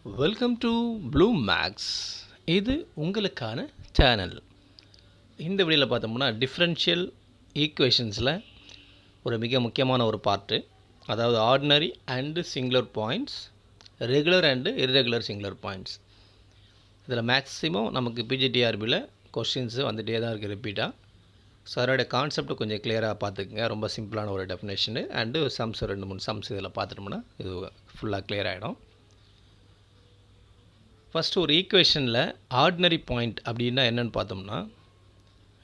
Welcome to blue maths. இது உங்களுக்கான channel. இந்த வீடியோவில் பார்த்தோம்னா டிஃப்ரென்ஷியல் ஈக்குவேஷன்ஸில் ஒரு மிக முக்கியமான ஒரு பார்ட்டு, அதாவது ordinary and singular points, regular and irregular singular points. இதில் மேக்ஸிமம் நமக்கு பிஜிடிஆர்பியில் கொஸ்டின்ஸு வந்துகிட்டே தான் இருக்குது ரிப்பீட்டாக. ஸோ அதோடைய கான்செப்ட் கொஞ்சம் கிளியராக பார்த்துக்குங்க. ரொம்ப சிம்பிளான ஒரு டெஃபினேஷனு அண்டு சம்ஸ் 2-3 சம்ஸ் இதில் பார்த்துட்டோம்னா இது ஃபுல்லாக கிளியர் ஆகிடும். ஃபஸ்ட்டு ஒரு ஈக்குவேஷனில் ஆர்டினரி பாயிண்ட் அப்படின்னா என்னென்னு பார்த்தோம்னா,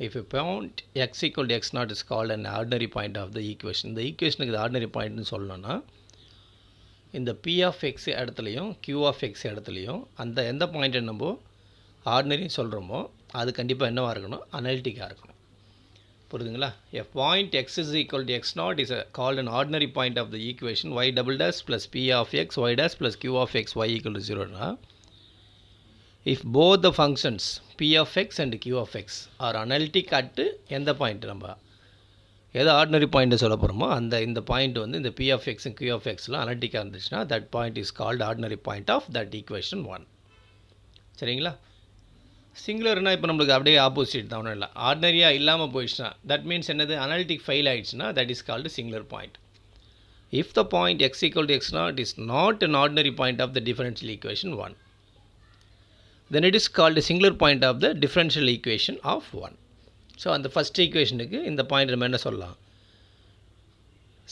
if a point x equal to x not is called an ordinary point of the equation. இந்த ஈக்குவேஷனுக்கு இது ஆர்டினரி பாயிண்ட்னு சொல்லணும்னா, இந்த பி ஆஃப் எக்ஸ் இடத்துலையும் கியூ ஆஃப் எக்ஸ் இடத்துலையும் அந்த எந்த பாயிண்ட்டை நம்ம ஆர்டினரின்னு சொல்கிறோமோ அது கண்டிப்பாக என்னவாக இருக்கணும், அனலிட்டிக்காக இருக்கணும். புரியுதுங்களா? A point x is equal to x not is called an ordinary point of the equation y double dash plus B of x y dash plus Q of x y equal to ஜீரோனா, if both the functions p of x and q of x are analytic at எந்த point நம்ம எது ordinary point சொல்ல போகிறோமோ அந்த இந்த point வந்து இந்த p of x and q of xலாம் அனலிட்டிக்காக இருந்துச்சுன்னா that point is called ordinary point of that equation 1. சரிங்களா? சிங்குலர்னால் இப்போ நம்மளுக்கு அப்படியே ஆப்போசிட் தான், ஒன்றும் இல்லை. ஆர்டினரியாக இல்லாமல் போயிடுச்சுன்னா தட் மீன்ஸ் என்னது, அனலிட்டிக் ஃபெயில் ஆகிடுச்சுன்னா that is called singular point. If the point x equal to x naught is not an ordinary point of the differential equation 1, then it is called a singular point of the differential equation of 1. So அந்த first ஈக்குவேஷனுக்கு இந்த point நம்ம என்ன சொல்லலாம்,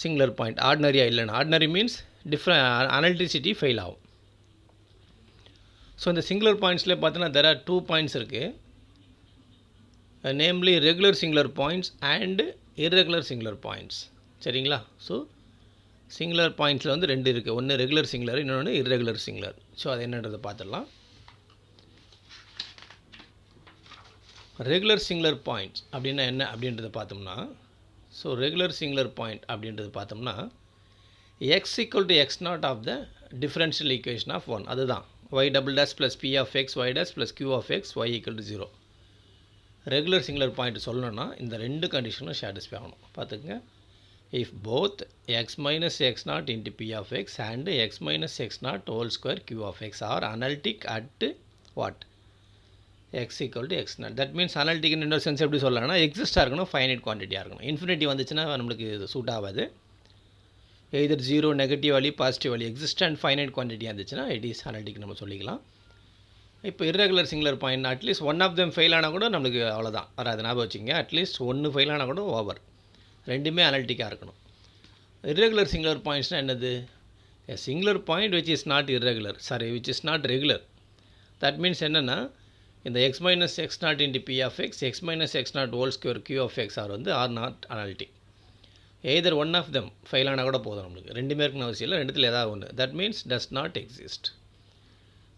singular point. ஆர்டினரியாக இல்லைன்னா, ordinary means அனலிட்டிசிட்டி fail ஆகும். So இந்த singular பாயிண்ட்ஸ்லேயே பார்த்தீங்கன்னா there are 2 points இருக்குது, namely regular singular points and irregular singular points. சரிங்களா? ஸோ சிங்குலர் பாயிண்ட்ஸில் வந்து 2 இருக்குது, ஒன்று ரெகுலர் சிங்குலர், இன்னொன்று இர்ரெகுலர் சிங்குலர். ஸோ அது என்னன்றதை பார்த்துடலாம். ரெகுலர் சிங்குலர் பாயிண்ட்ஸ் அப்படின்னா என்ன அப்படின்றத பார்த்தோம்னா, ஸோ ரெகுலர் சிங்குலர் பாயிண்ட் அப்படின்றது பார்த்தோம்னா x equal to x not of the differential equation of 1. அதுதான் y double dash plus B of x y dash plus Q of x y equal to 0. Regular singular point சொல்லணும்னா இந்த 2 கண்டிஷனும் satisfy ஆகணும். பார்த்துக்குங்க. If both x minus x not into B of x and x minus x not whole square Q of x are analytic at what, x equal to x not. That means அனலிட்டிக்னு இன்னொரு sense எப்படி சொல்லலாம்னா, எக்ஸிஸ்டாக இருக்கணும், finite குவான்டிட்டியாக இருக்கணும். Infinity வந்துச்சுன்னா நம்மளுக்கு இது suit ஆகாது. Either zero, negative value, positive value, exist and finite குவான்டிட்டியாக இருந்துச்சுன்னா இட் இஸ் அனலிட்டிக் நம்ம சொல்லிக்கலாம். இப்போ irregular singular point at least one of them fail ஆனால் கூட நம்மளுக்கு அவ்வளோதான், வராது. ஞாபகம் வச்சுங்க, அட்லீஸ்ட் ஒன்று ஃபெயில் ஆனால் கூட ஓவர், ரெண்டுமே அனலிட்டிக்காக இருக்கணும். இர்ரெகுலர் சிங்குலர் பாயிண்ட்ஸ்னால் என்னது, a singular point which is not irregular, sorry which is not regular. That means என்னென்னா, இந்த x minus x not into B of x, x minus x not whole square Q of x are வந்து are not analytic. Either one of them fail ஆனால் கூட போதும் நம்மளுக்கு, ரெண்டுமே இருக்குன்னு அவசியம் இல்லை, ரெண்டுத்தில் ஏதாவது ஒன்று. That means does not exist.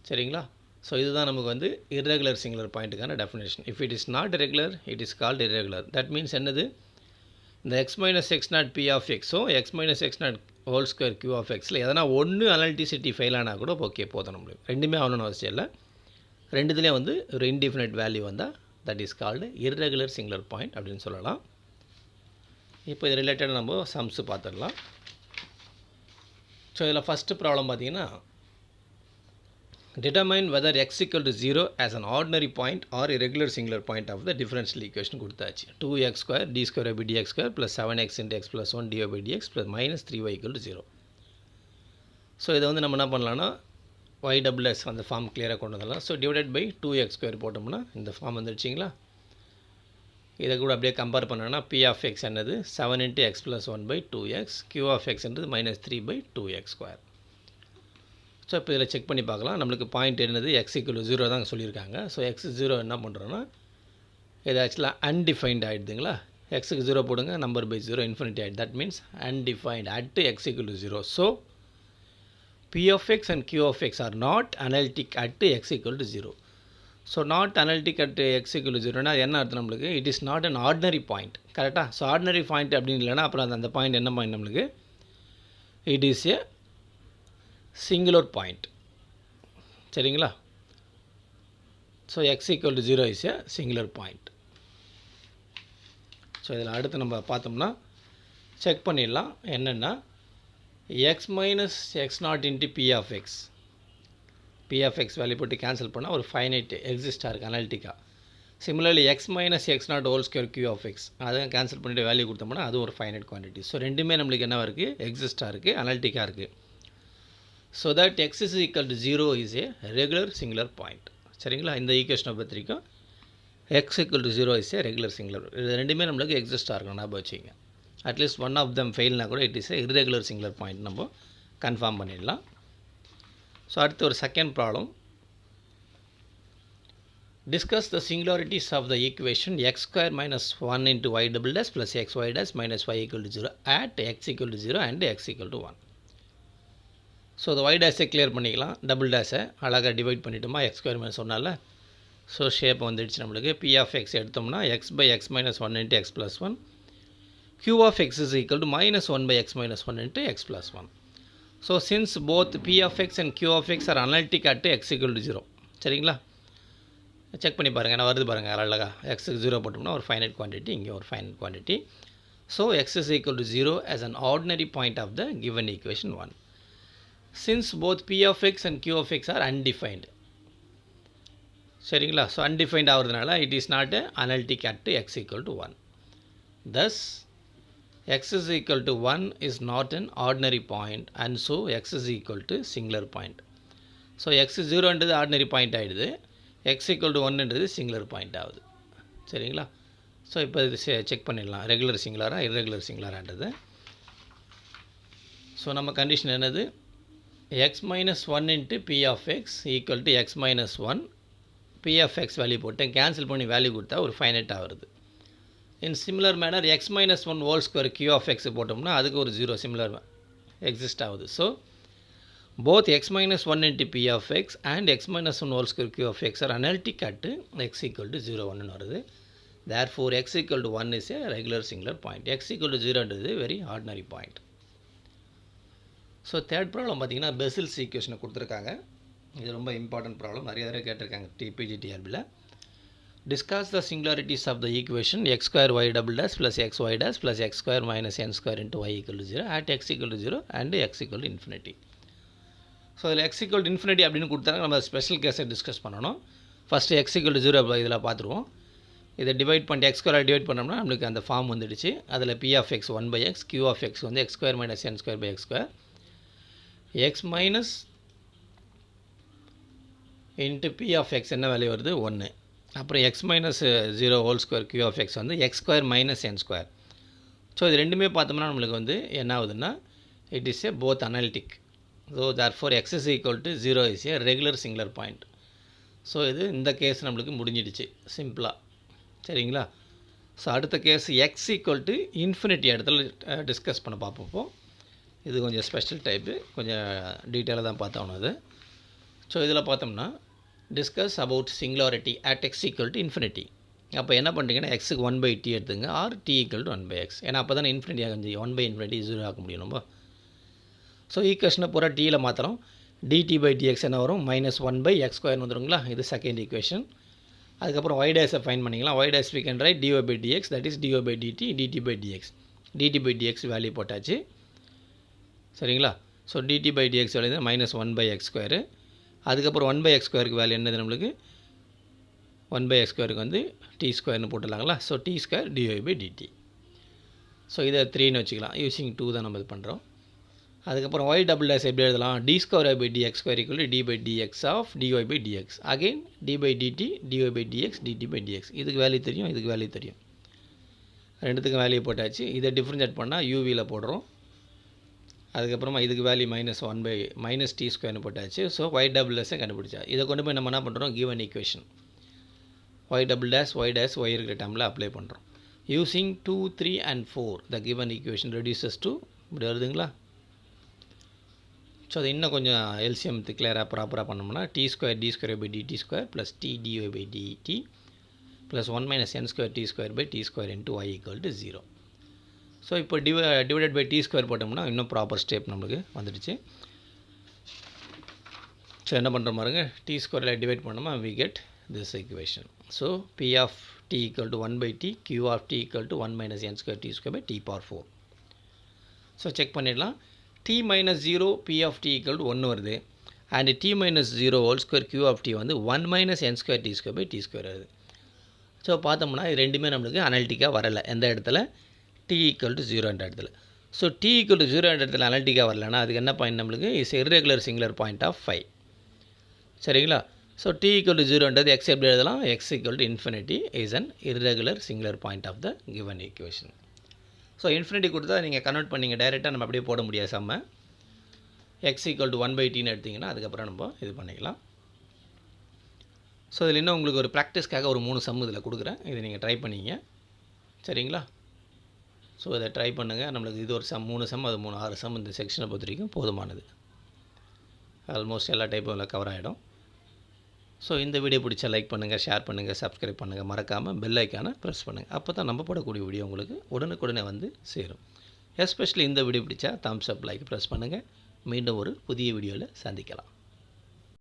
சரிங்களா? ஸோ இதுதான் நமக்கு வந்து இர்ரெகுலர் சிங்குலர் பாயிண்ட்டுக்கான definition. If it is not regular it is called irregular. That means என்னது, இந்த x minus x naught P of எக்ஸோ x minus x not whole square Q of எக்ஸில் எதனா ஒன்று அனலிட்டிசிட்டி ஃபெயில் ஆனால் கூட ஓகே போதும் நம்மளுக்கு, ரெண்டுமே ஆகணும்னு அவசியம் இல்லை. ரெண்டுத்துலேயும் வந்து ஒரு இன்டிஃபினைட் வேல்யூ வந்தால் that is called irregular singular point அப்படின்னு சொல்லலாம். இப்போ இது ரிலேட்டட் நம்ம சம்ஸு பார்த்துடலாம். ஸோ இதில் ஃபஸ்ட்டு ப்ராப்ளம் பார்த்தீங்கன்னா, determine whether x equal to 0 as an ordinary point or irregular singular point of the differential equation கொடுத்தாச்சு. 2x square d square by dx square plus 7x into x plus 1 dy by dx plus minus 3y equal to 0. So இதை வந்து நம்ம என்ன பண்ணலான்னா, y double s அந்த form கிளியராக கொண்டு வந்துடலாம். So divided by 2x square போட்டோம்னா இந்த ஃபார்ம் வந்துடுச்சிங்களா. இதை கூட அப்படியே கம்பேர் பண்ணோன்னா பி ஆஃப் எக்ஸ் என்னது 7 into x plus 1 by 2x, Q of எக்ஸ்ன்றது minus 3 by 2x square. So இப்போ இதில் செக் பண்ணி பார்க்கலாம். நம்மளுக்கு பாயிண்ட் என்னது, எக்ஸ் ஈக்குவல் 0 தான் சொல்லியிருக்காங்க. ஸோ எக்ஸ் 0 என்ன பண்ணுறோன்னா, இது ஆக்சுவலாக அன்டிஃபைன்ட் ஆகிடுதுங்களா. எக்ஸுக்கு 0 போடுங்க, நம்பர் பை 0 இன்ஃபினிட்டி ஆகிடுது. That means undefined at X equal 0. So P of x and Q of x are not analytic at x equal to 0. So not analytic at x equal to 0 என்ன அர்த்தம் நம்மளுக்கு, it is not an ordinary point. கரெக்டாக? So ordinary point அப்படின்னு இல்லைனா அப்புறம் அந்த point என்ன point நம்மளுக்கு, it is a singular point. சரிங்களா? So x equal to 0 is a singular point. So இதில் அடுத்து நம்ம பார்த்தோம்னா செக் பண்ணிடலாம். என்னென்னா, x minus x naught into p of x p of x value போட்டு கேன்சல் பண்ணால் ஒரு ஃபைனைட் எக்ஸிஸ்டாக இருக்குது அனாலிட்டிக்காக. Similarly x minus x not whole square Q of x அதை கேன்சல் பண்ணிவிட்டு வேல்யூ கொடுத்தோம்னா அது ஒரு ஃபைனைட் குவான்டிட்டி. ஸோ ரெண்டுமே நம்மளுக்கு என்ன இருக்குது, எக்ஸிஸ்டாக இருக்குது, அனாலிட்டிக்காக இருக்குது. So that X is equal to 0 is a regular singular point. சரிங்களா, இந்த ஈக்குவேஷனை பொறுத்த வரைக்கும் X equal to 0 is a regular singular. இது ரெண்டுமே நம்மளுக்கு எக்ஸிஸ்டாக இருக்கணும், ஞாபகம் வச்சுங்க. அட்லீஸ்ட் ஒன் ஆஃப் தம் ஃபெயில்னா கூட it is a irregular singular point நம்ம கன்ஃபார்ம் பண்ணிடலாம். ஸோ அடுத்து ஒரு second problem. Discuss the singularities of the equation x square minus 1 into y double dash plus xy dash minus y equal to 0 at x equal to 0 and x equal to 1. So the y dash clear பண்ணிக்கலாம், double டேஷை அழகாக divide பண்ணிட்டோமா X square minus சொன்னால. So shape வந்துடுச்சு நம்மளுக்கு. p of x எடுத்தோம்னா x by x minus 1 into x plus 1, q of x is equal to minus 1 by x minus 1 into x plus 1. So since both p of x and q of x are analytic at x equal to 0. சரிங்களா, check பண்ணி பாருங்கள், நான் வருது பாருங்கள் அழகாக. எக்ஸுக்கு 0 போட்டோம்னா ஒரு ஃபைனைட் குவான்டிட்டி, இங்கே ஒரு finite quantity. So X is equal to 0 as an ordinary point of the given equation 1. Since both p of x and q of x are undefined. சரிங்களா, ஸோ undefined ஆகிறதுனால it is not a analytic at x equal to 1. Thus x is equal to 1 is not an ordinary point and so x is equal to singular point. So x 0ன்றது ordinary point ஆகிடுது, x equal to 1ன்றது singular point ஆகுது. சரிங்களா, so இப்போ இது check பண்ணிடலாம் regular சிங்குலராக irregular சிங்குலரான்றது. ஸோ நம்ம கண்டிஷன் என்னது, x minus 1 into p of x equal to x minus 1, p of x value போட்டேன், கேன்சல் பண்ணி வேல்யூ கொடுத்தா ஒரு ஃபைனைட்டாக வருது. In similar manner x minus 1 whole square q of x போட்டோம்னா அதுக்கு ஒரு 0 சிமிலர் எக்ஸிஸ்ட் ஆகுது. So both x minus 1 into p of x and x minus 1 whole square q of x are analytic at x equal to 0 1 வருது. Therefore x equal to 1 is a regular singular point. x equal to 0 is a very ordinary point. So third problem பார்த்தீங்கன்னா Bessel's ஈக்குவேஷனை கொடுத்துருக்காங்க. இது ரொம்ப important problem, நிறைய தடவை கேட்டிருக்காங்க டிபிஜிடிஆர்பியில். Discuss the singularities of the equation x square y double dash plus xy dash plus x square minus n square into y equal to 0 at x equal to 0 and x equal to infinity. So இதில் x equal to infinity அப்படின்னு கொடுத்தாங்க, நம்ம special கேஸை discuss பண்ணணும். First x equal to 0 இதில் பார்த்துருவோம். இதை divide பண்ணிட்டு x ஸ்கொயரை டிவைட் பண்ணோம்னா நம்மளுக்கு அந்த ஃபார்ம் வந்துடுச்சு. அதில் p of x 1 by x, q of x வந்து x square minus n square by x square, x minus into p of x என்ன வேல்யூ வருது 1. அப்புறம் x minus 0 whole square q of x வந்து x square minus n square. So இது ரெண்டுமே பார்த்தோம்னா நம்மளுக்கு வந்து என்ன ஆகுதுன்னா it is a both analytic. So therefore x is equal to 0 is a regular singular point. So இது இந்த கேஸ் நம்மளுக்கு முடிஞ்சிடுச்சு சிம்பிளாக. சரிங்களா, ஸோ அடுத்த case x equal to infinity இடத்துல டிஸ்கஸ் பண்ண பார்ப்போம். இது கொஞ்சம் ஸ்பெஷல் டைப்பு, கொஞ்சம் டீட்டெயிலாக தான் பார்த்தோம் அது. ஸோ இதில் பார்த்தோம்னா discuss about singularity at x equal to infinity. அப்போ என்ன பண்ணுறீங்கன்னா எக்ஸுக்கு 1/t எடுத்துங்க R t equal to 1/x. ஏன்னா அப்போ தானே இன்ஃபினிட்டி ஆகும், 1/infinity 0 ஆக்க முடியும் நம்ம. ஸோ ஈக்குவேஷனை பூரா டீயில் மாத்திரம் dt by dx என்ன வரும், -1/x ஸ்கொயர் வந்துடுங்களா. இது செகண்ட் ஈக்குவேஷன். அதுக்கப்புறம் y டேஸை ஃபைன் பண்ணிக்கலாம். y dash we can write dy by dx, that is dy by dt, dt by dx. dt by dx value போட்டாச்சு. சரிங்களா, so dt by dx value -1/x square. அதுக்கப்புறம் 1/x ஸ்கொயருக்கு value என்னது நம்மளுக்கு, 1/x ஸ்கொயருக்கு வந்து t ஸ்கொயர்னு போட்டுடலாங்களா. So t square dy by dt. So இதை 3ன்னு வச்சுக்கலாம், யூஸிங் 2 தான் நம்ம இது பண்ணுறோம். அதுக்கப்புறம் y டபுள் டேஸ் எப்படி எழுதலாம், d square by dx square equal to d by dx of dy by dx. Again d by dt, dy by dx, dt by dx. இதுக்கு வேல்யூ தெரியும், இதுக்கு வேல்யூ தெரியும், ரெண்டுத்துக்கும் வேல்யூ போட்டாச்சு. இதை டிஃப்ரென்ஷியேட் பண்ணால் யூவியில் போடுறோம். அதுக்கப்புறமா இதுக்கு வேல்யூ -1 t ஸ்கொயர்னு போட்டாச்சு. ஸோ y டபுள் டேஸை கண்டுபிடிச்சா இதை கொண்டு போய் நம்ம என்ன பண்ணுறோம், given equation y double dash y dash y இருக்கிற டைமில் அப்ளை பண்ணுறோம். Using 2, 3 and 4 the given equation reduces to இப்படி வருதுங்களா. ஸோ அது இன்னும் கொஞ்சம் எல்சிஎம் கிளியராக ப்ராப்பராக பண்ணோம்னா t square d square by dt square plus t dy by dt plus 1 minus n square t square by t square into y equal to 0. So இப்போ divided by t square போட்டோம்னா இன்னும் proper step நம்மளுக்கு வந்துடுச்சு. So என்ன பண்ணுற பாருங்க, t ஸ்கொயரில் divide பண்ணோமா we get this equation. So p of t equal to 1/t, q of t equal to 1 minus n square t square by t power 4. So check பண்ணிடலாம். t minus 0 p of t equal to 1 வருது. And t minus 0 whole square q of t வந்து 1 minus n square t square by t square வருது. So பார்த்தோம்னா இது ரெண்டுமே நம்மளுக்கு அனலிட்டிக்காக வரலை. எந்த இடத்துல t ஈக்குவல் டு 0 இடத்துல. ஸோ t ஈக்குவல் டு 0 இடத்துல அனலிட்டிக்காக வரலன்னா அதுக்கு என்ன பாயிண்ட் நம்மளுக்கு is irregular singular point of 5. சரிங்களா? ஸோ t ஈக்குவல் டு 0ன்றது x எப்படி எழுதலாம்? x equal to infinity is an irregular singular point of the given equation. So infinity கொடுத்தா நீங்கள் கன்வெர்ட் பண்ணிங்க டைரெக்டாக நம்ம அப்படியே போட முடியாது. சம்ம x ஈக்குவல் டு 1/tன்னு எடுத்திங்கன்னா அதுக்கப்புறம் நம்ம இது பண்ணிக்கலாம். ஸோ இதில் இன்னும் உங்களுக்கு ஒரு ப்ராக்டிஸ்க்காக ஒரு 3 சம் இதில் கொடுக்குறேன். இதை நீங்கள் ட்ரை பண்ணிங்க. சரிங்களா? ஸோ இதை ட்ரை பண்ணுங்கள். நம்மளுக்கு இது ஒரு சம் 3 சம் அது 6 சம் இந்த செக்ஷனை பொறுத்த வரைக்கும் போதுமானது. ஆல்மோஸ்ட் எல்லா டைப்பும் இதில் கவர் ஆகிடும். ஸோ இந்த வீடியோ பிடிச்சா லைக் பண்ணுங்கள், ஷேர் பண்ணுங்கள், சப்ஸ்கிரைப் பண்ணுங்கள், மறக்காமல் பெல் ஐக்கானை ப்ரெஸ் பண்ணுங்கள். அப்போ தான் நம்ம போடக்கூடிய வீடியோ உங்களுக்கு உடனுக்குடனே வந்து சேரும். எஸ்பெஷலி இந்த வீடியோ பிடிச்சா தம்ஸ் அப் லைக் ப்ரெஸ் பண்ணுங்கள். மீண்டும் ஒரு புதிய வீடியோவில் சந்திக்கலாம்.